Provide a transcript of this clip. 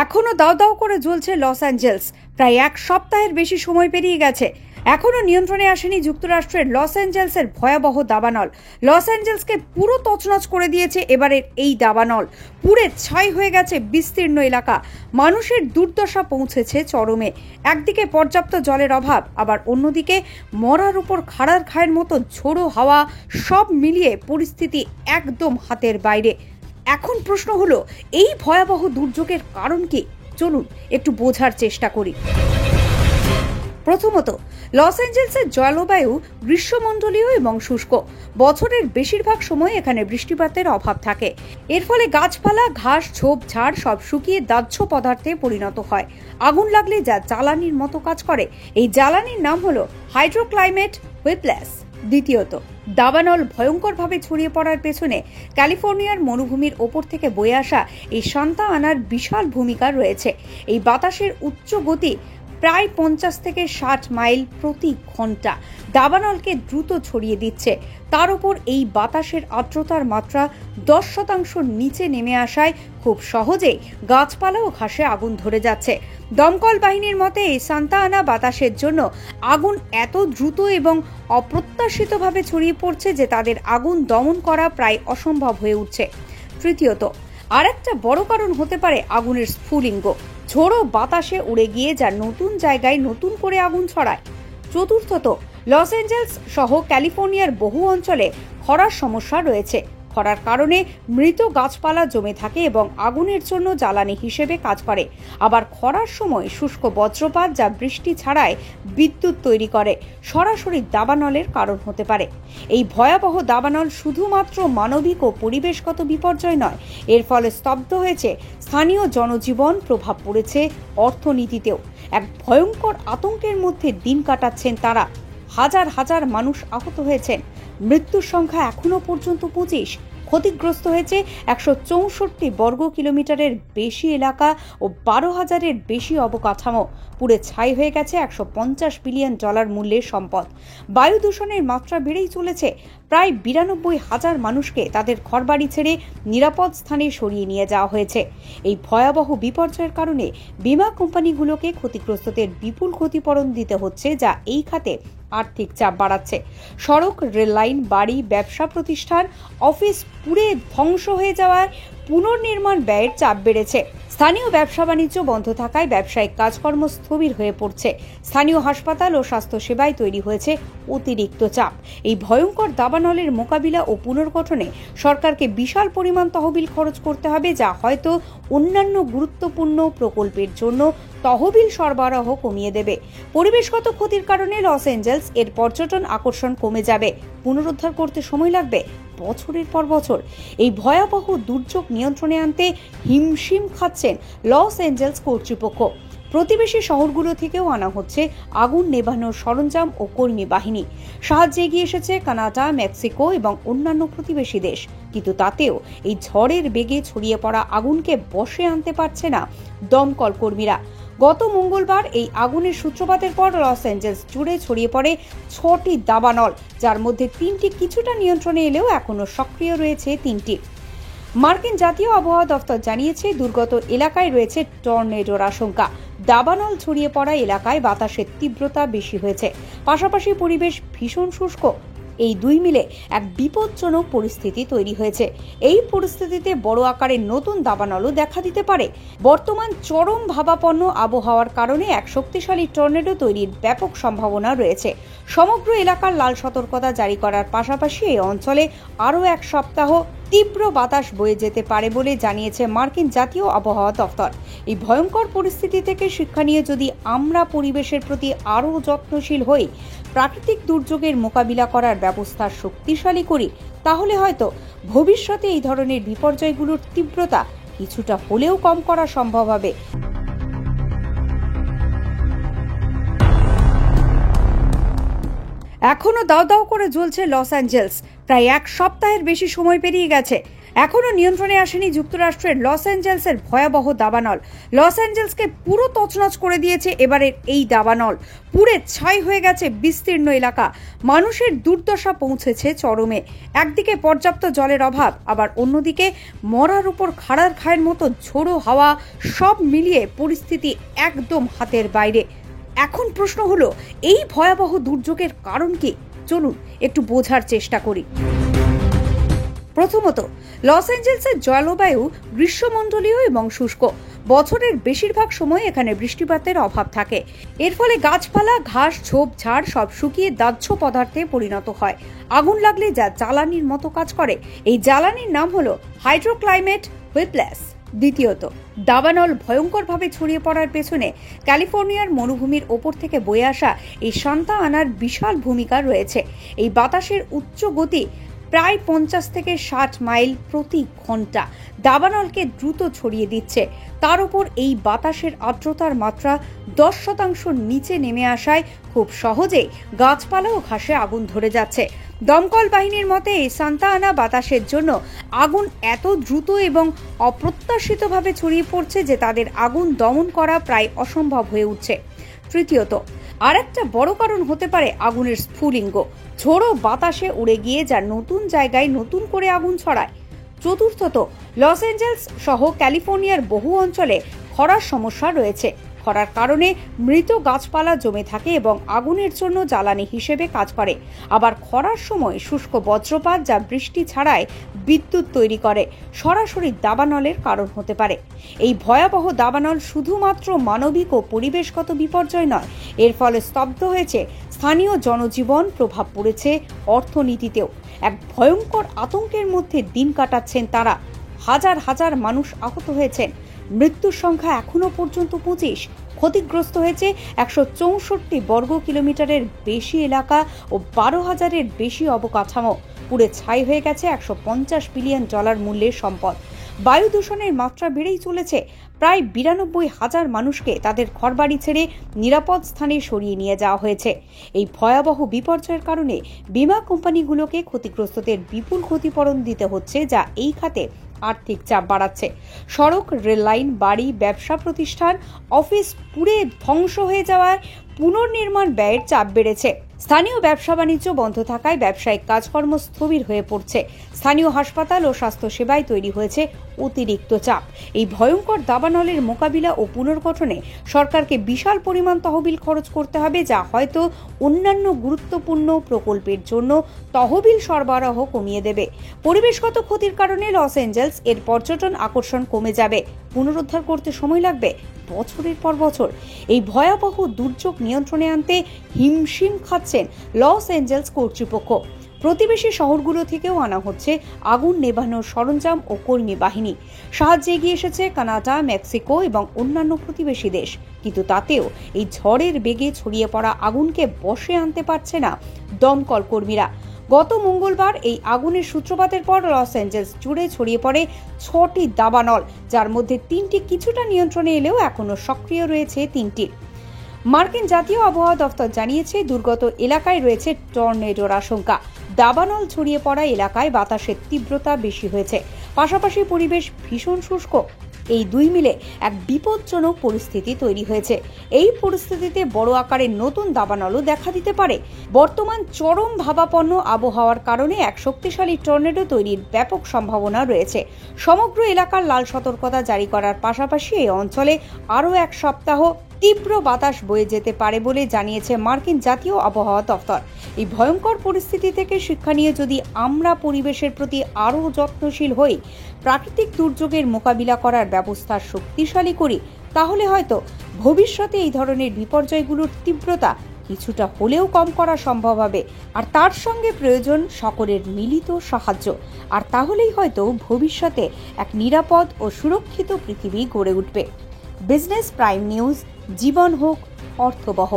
এখনো দাও দাও করে জ্বলছে লস অ্যাঞ্জেলস। প্রায় এক সপ্তাহের বেশি সময় পেরিয়ে গেছে, এখনো নিয়ন্ত্রণে আসেনি যুক্তরাষ্ট্রের লস অ্যাঞ্জেলসের ভয়াবহ দাবানল। লস অ্যাঞ্জেলসকে পুরো তছনছ করে দিয়েছে এবারের এই দাবানল। পুড়ে ছাই হয়ে গেছে বিস্তীর্ণ এলাকা, মানুষের দুর্দশা পৌঁছেছে চরমে। একদিকে পর্যাপ্ত জলের অভাব, আবার অন্যদিকে মরার উপর খাড়ার খায়ের মতো ঝোড়ো হাওয়া, সব মিলিয়ে পরিস্থিতি একদম হাতের বাইরে। এখন প্রশ্ন হলো, এই ভয়াবহ দুর্যোগের কারণ কি? চলুন একটু বোঝার চেষ্টা করি। প্রথমত, লস অ্যাঞ্জেলসের জলবায়ু গ্রীষ্মমণ্ডলীয় এবং শুষ্ক। বছরের বেশিরভাগ সময় এখানে বৃষ্টিপাতের অভাব থাকে। এর ফলে গাছপালা, ঘাস, ঝোপঝাড় সব শুকিয়ে দাহ্য পদার্থে পরিণত হয়। আগুন লাগলে যা জ্বালানির মতো কাজ করে, এই জ্বালানির নাম হলো হাইড্রোক্লাইমেট হুইপ্ল্যাশ। দ্বিতীয়ত, দাবানল ভয়ঙ্করভাবে ছড়িয়ে পড়ার পেছনে ক্যালিফোর্নিয়ার মরুভূমির ওপর থেকে বয়ে আসা এই সান্তা আনার বিশাল ভূমিকা রয়েছে। এই বাতাসের উচ্চ গতি প্রায় 50 থেকে 60 মাইল প্রতি ঘন্টা দাবানলকে দ্রুত ছড়িয়ে দিচ্ছে। তার উপর এই বাতাসের আর্দ্রতার মাত্রা 10% নিচে নেমে আসায় খুব সহজেই গাছপালা ও ঘাসে আগুন ধরে যাচ্ছে। দমকল বাহিনীর মতে এই সান্তা আনা বাতাসের জন্য আগুন এত দ্রুত এবং অপ্রত্যাশিতভাবে ছড়িয়ে পড়ছে যে তাদের আগুন দমন করা প্রায় অসম্ভব হয়ে উঠছে। তৃতীয়ত, আরেকটা বড় কারণ হতে পারে আগুনের স্ফুলিঙ্গ, ঝোড়ো বাতাসে উড়ে গিয়ে যা নতুন জায়গায় নতুন করে আগুন ছড়ায়। চতুর্থত, লস অ্যাঞ্জেলস সহ ক্যালিফোর্নিয়ার বহু অঞ্চলে খরার সমস্যা রয়েছে। খরার কারণে মৃত গাছপালা জমে থাকে এবং আগুনের জন্য জ্বালানি হিসেবে কাজ করে। আবার খরার সময় শুষ্ক বজ্রপাত, যা বৃষ্টি ছাড়াই বিদ্যুৎ তৈরি করে, সরাসরি দাবানলের কারণ হতে পারে। এই ভয়াবহ দাবানল শুধুমাত্র মানবিক ও পরিবেশগত বিপর্যয় নয়, এর ফলে স্তব্ধ হয়েছে স্থানীয় জনজীবন, প্রভাব পড়েছে অর্থনীতিতেও। এক ভয়ঙ্কর আতঙ্কের মধ্যে দিন কাটাচ্ছেন তারা। হাজার হাজার মানুষ আহত হয়েছেন, মৃত্যুর সংখ্যা এখনো পর্যন্ত 25। ক্ষতিগ্রস্ত হয়েছে 164 বর্গ কিলোমিটারের বেশি এলাকা ও 12,000-এর বেশি অবকাঠামো। পুড়ে ছাই হয়ে গেছে $150 বিলিয়ন মূল্যের সম্পদ। বায়ু দূষণের মাত্রা বেড়েই চলেছে। প্রায় 92,000 মানুষকে তাদের ঘরবাড়ি ছেড়ে নিরাপদ স্থানে সরিয়ে নিয়ে যাওয়া হয়েছে। এই ভয়াবহ বিপর্যয়ের কারণে বীমা কোম্পানিগুলোকে ক্ষতিগ্রস্তদের বিপুল ক্ষতিপূরণ দিতে হচ্ছে, যা এই খাতে আর্থিক চাপ বাড়াচ্ছে। সড়ক, রেললাইন, বাড়ি, ব্যবসা প্রতিষ্ঠান, অফিস পুড়ে ধ্বংস হয়ে যাওয়ায় পুনর্নির্মাণ ব্যয়ের চাপ বেড়েছে। স্থানীয় ব্যবসা বাণিজ্য বন্ধ থাকায় ব্যবসায়িক কাজকর্ম স্থবির হয়ে পড়ছে। স্থানীয় হাসপাতাল ও স্বাস্থ্যসেবায় তৈরি হয়েছে অতিরিক্ত চাপ। এই ভয়ঙ্কর দাবানলের মোকাবিলা ও পুনর্গঠনে সরকারকে বিশাল পরিমাণ তহবিল খরচ করতে হবে, যা হয়তো অন্যান্য গুরুত্বপূর্ণ প্রকল্পের জন্য তহবিল সরবরাহ কমিয়ে দেবে। পরিবেশগত ক্ষতির কারণে লস অ্যাঞ্জেলস এর পর্যটন আকর্ষণ কমে যাবে। পুনরুদ্ধার করতে সময় লাগবে বছরের পর বছর। এই ভয়াবহ দুর্যোগ নিয়ন্ত্রণে আনতে হিমশিম খাচ্ছেন লস অ্যাঞ্জেলস কর্তৃপক্ষ। প্রতিবেশী শহরগুলো থেকেও আনা হচ্ছে আগুন নেভানোর সরঞ্জাম ও কর্মী বাহিনী। সাহায্যে এগিয়ে এসেছে কানাডা, মেক্সিকো এবং অন্যান্য প্রতিবেশী দেশ। কিন্তু তাতেও এই ঝড়ের বেগে ছড়িয়ে পড়া আগুনকে বশে আনতে পারছে না দমকল কর্মীরা। গত মঙ্গলবার এই আগুনের সূত্রপাতের পর লস অ্যাঞ্জেলস জুড়ে ছড়িয়ে পড়ে 6টি দাবানল, যার মধ্যে 3টি কিছুটা নিয়ন্ত্রণে এলেও এখনো সক্রিয় রয়েছে 3টি। মার্কিন জাতীয় আবহাওয়া দফতর জানিয়েছে, দুর্গত এলাকায় রয়েছে টর্নেডোর আশঙ্কা। দাবানল ছড়িয়ে পড়া এলাকায় বাতাসের তীব্রতা বেশি হয়েছে, পাশাপাশি পরিবেশ ভীষণ শুষ্ক। এই দুই মিলে এক বিপজ্জনক পরিস্থিতি তৈরি হয়েছে। এই পরিস্থিতিতে বড় আকারের নতুন দাবানলও দেখা দিতে পারে। বর্তমান চরম ভাবাপন্ন আবহাওয়ার কারণে এক শক্তিশালী টর্নেডো তৈরির ব্যাপক সম্ভাবনা রয়েছে। সমগ্র এলাকার লাল সতর্কতা জারি করার পাশাপাশি এই অঞ্চলে আরও এক সপ্তাহ তীব্র বাতাস বয়ে যেতে পারে বলে জানিয়েছে মার্কিন জাতীয় আবহাওয়া দফতর। এই ভয়ঙ্কর পরিস্থিতি থেকে শিক্ষা নিয়ে যদি আমরা পরিবেশের প্রতি আরও যত্নশীল হই, প্রাকৃতিক দুর্যোগের মোকাবিলা করার ব্যবস্থা শক্তিশালী করি, তাহলে হয়তো ভবিষ্যতে এই ধরনের বিপর্যয়গুলোর তীব্রতা কিছুটা হলেও কম করা সম্ভব হবে। এখনো দাও দাও করে জ্বলছে লস অ্যাঞ্জেলস। প্রায় এক সপ্তাহের বেশি সময় পেরিয়ে গেছে, এখনো নিয়ন্ত্রণে আসেনি যুক্তরাষ্ট্রের লস অ্যাঞ্জেলসের ভয়াবহ দাবানল। লস অ্যাঞ্জেলসকে পুরো তছনছ করে দিয়েছে এবারের এই দাবানল। পুড়ে ছাই হয়ে গেছে বিস্তীর্ণ এলাকা। মানুষের দুর্দশা পৌঁছেছে চরমে। একদিকে পর্যাপ্ত জলের অভাব, আবার অন্যদিকে মরার উপর খাড়ার খায়ের মতো ঝোড়ো হাওয়া, সব মিলিয়ে পরিস্থিতি একদম হাতের বাইরে। এখন প্রশ্ন হলো, এই ভয়াবহ দুর্যোগের কারণ কি? চলুন একটু বোঝার চেষ্টা করি। প্রথমত, লস অ্যাঞ্জেলসের জলবায়ু গ্রীষ্মমণ্ডলীয় এবং শুষ্ক। বছরের বেশিরভাগ সময় এখানে বৃষ্টিপাতের অভাব থাকে। এর ফলে গাছপালা, ঘাস, ঝোপঝাড় সব শুকিয়ে দাহ্য পদার্থে পরিণত হয়। আগুন লাগলে যা জ্বালানির মতো কাজ করে, এই জ্বালানির নাম হলো হাইড্রোক্লাইমেট হুইপ্ল্যাশ। দ্বিতীয়ত, দাবানল ভয়ঙ্করভাবে ছড়িয়ে পড়ার পেছনে ক্যালিফোর্নিয়ার মরুভূমির ওপর থেকে বয়ে আসা এই সান্তা আনার বিশাল ভূমিকা রয়েছে। এই বাতাসের উচ্চ গতি প্রায় 50 থেকে 60 মাইল প্রতি ঘন্টা দাবানলকে দ্রুত ছড়িয়ে দিচ্ছে। তার উপর এই বাতাসের আর্দ্রতার মাত্রা 10% নিচে নেমে আসায় খুব সহজেই গাছপালা ও ঘাসে আগুন ধরে যাচ্ছে। দমকল বাহিনীর মতে এই সান্তা আনা বাতাসের জন্য আগুন এত দ্রুত এবং অপ্রত্যাশিতভাবে ছড়িয়ে পড়ছে যে তাদের আগুন দমন করা প্রায় অসম্ভব হয়ে উঠছে। তৃতীয়ত, আরেকটা বড় কারণ হতে পারে আগুনের স্ফুলিঙ্গ। ঝোড়ো বাতাসে উড়ে গিয়ে যা নতুন জায়গায় নতুন করে আগুন ছড়ায়। চতুর্থত, লস অ্যাঞ্জেলস সহ ক্যালিফোর্নিয়ার বহু অঞ্চলে খরার সমস্যা রয়েছে। খরার কারণে মৃত গাছপালা জমে থাকে এবং আগুনের জন্য জ্বালানি হিসেবে কাজ করে। আবার খরার সময় শুষ্ক বজ্রপাত, যা বৃষ্টি ছাড়াই বিদ্যুৎ তৈরি করে, সরাসরি দাবানলের কারণ হতে পারে। এই ভয়াবহ দাবানল শুধুমাত্র মানবিক ও পরিবেশগত বিপর্যয় নয়, এর ফলে স্তব্ধ হয়েছে স্থানীয় জনজীবন, প্রভাব পড়েছে অর্থনীতিতেও। এক ভয়ঙ্কর আতঙ্কের মধ্যে দিন কাটাচ্ছেন তারা। হাজার হাজার মানুষ আহত হয়েছেন। মৃত্যুর সংখ্যা এখনো পর্যন্ত 25। ক্ষতিগ্রস্ত হয়েছে 164 বর্গ কিলোমিটারের বেশি এলাকা ও 12,000-এর বেশি অবকাঠামো। পুড়ে ছাই হয়ে গেছে $150 বিলিয়ন মূল্যের সম্পদ। বায়ু দূষণের মাত্রা বেড়েই চলেছে। প্রায় 92,000 মানুষকে তাদের ঘরবাড়ি ছেড়ে নিরাপদ স্থানে সরিয়ে নিয়ে যাওয়া হয়েছে। এই ভয়াবহ বিপর্যয়ের কারণে বীমা কোম্পানিগুলোকে ক্ষতিগ্রস্তদের বিপুল ক্ষতিপূরণ দিতে হচ্ছে, যা এই খাতে আর্থিক চাপ বাড়াচ্ছে। সড়ক, রেললাইন, বাড়ি, ব্যবসা প্রতিষ্ঠান, অফিস পুড়ে ধ্বংস হয়ে যাওয়ায় পুনর্নির্মাণ ব্যয়ের চাপ বেড়েছে। স্থানীয় ব্যবসা বাণিজ্য বন্ধ থাকায় ব্যবসায়িক কাজকর্ম স্থবির হয়ে পড়ছে। স্থানীয় হাসপাতাল ও স্বাস্থ্যসেবায় তৈরি হয়েছে অতিরিক্ত চাপ। এই ভয়ঙ্কর দাবানলের মোকাবিলা ও পুনর্গঠনে সরকারকে বিশাল পরিমাণ তহবিল খরচ করতে হবে, যা হয়তো অন্যান্য গুরুত্বপূর্ণ প্রকল্পের জন্য তহবিল সরবরাহ কমিয়ে দেবে। পরিবেশগত ক্ষতির কারণে লস অ্যাঞ্জেলস এর পর্যটন আকর্ষণ কমে যাবে। পুনরুদ্ধার করতে সময় লাগবে বছরের পর বছর। এই ভয়াবহ দুর্যোগ নিয়ন্ত্রণে আনতে হিমশিম খাচ্ছেন লস অ্যাঞ্জেলস কর্তৃপক্ষ। প্রতিবেশী শহরগুলো থেকেও আনা হচ্ছে আগুন নেভানোর সরঞ্জাম ও কর্মী বাহিনী। সাহায্যে এগিয়ে এসেছে কানাডা, মেক্সিকো এবং অন্যান্য প্রতিবেশী দেশ। কিন্তু তাতেও এই ঝড়ের বেগে ছড়িয়ে পড়া আগুনকে বশে আনতে পারছে না দমকল কর্মীরা। গত মঙ্গলবার এই আগুনের সূত্রপাতের পর লস অ্যাঞ্জেলস জুড়ে ছড়িয়ে পড়ে 6টি দাবানল, যার মধ্যে 3টি কিছুটা নিয়ন্ত্রণে এলেও এখনও সক্রিয় রয়েছে 3টি। মার্কিন জাতীয় আবহাওয়া দফতর জানিয়েছে, দুর্গত এলাকায় রয়েছে টর্নেডোর আশঙ্কা। দাবানল ছড়িয়ে পড়া এলাকায় বাতাসের তীব্রতা বেশি হয়েছে, পাশাপাশি পরিবেশ ভীষণ শুষ্ক। এই দুই মিলে এক বিপজ্জনক পরিস্থিতি তৈরি হয়েছে। এই পরিস্থিতিতে বড় আকারের নতুন দাবানলও দেখা দিতে পারে। বর্তমান চরম ভাবাপন্ন আবহাওয়ার কারণে এক শক্তিশালী টর্নেডো তৈরির ব্যাপক সম্ভাবনা রয়েছে। সমগ্র এলাকার লাল সতর্কতা জারি করার পাশাপাশি এই অঞ্চলে আরও এক সপ্তাহ তীব্র বাতাস বয়ে যেতে পারে বলে জানিয়েছে মার্কিন জাতীয় আবহাওয়া দফতর। এই ভয়ঙ্কর পরিস্থিতি থেকে শিক্ষা নিয়ে যদি আমরা পরিবেশের প্রতি আরও যত্নশীল হই, প্রাকৃতিক দুর্যোগের মোকাবিলা করার ব্যবস্থা শক্তিশালী করি, তাহলে হয়তো ভবিষ্যতে এই ধরনের বিপর্যয়গুলোর তীব্রতা কিছুটা হলেও কম করা সম্ভব হবে। আর তার সঙ্গে প্রয়োজন সকলের মিলিত সাহায্য। আর তাহলেই হয়তো ভবিষ্যতে এক নিরাপদ ও সুরক্ষিত পৃথিবী গড়ে উঠবে। বিজনেস প্রাইম নিউজ, জীবন হোক অর্থবহ।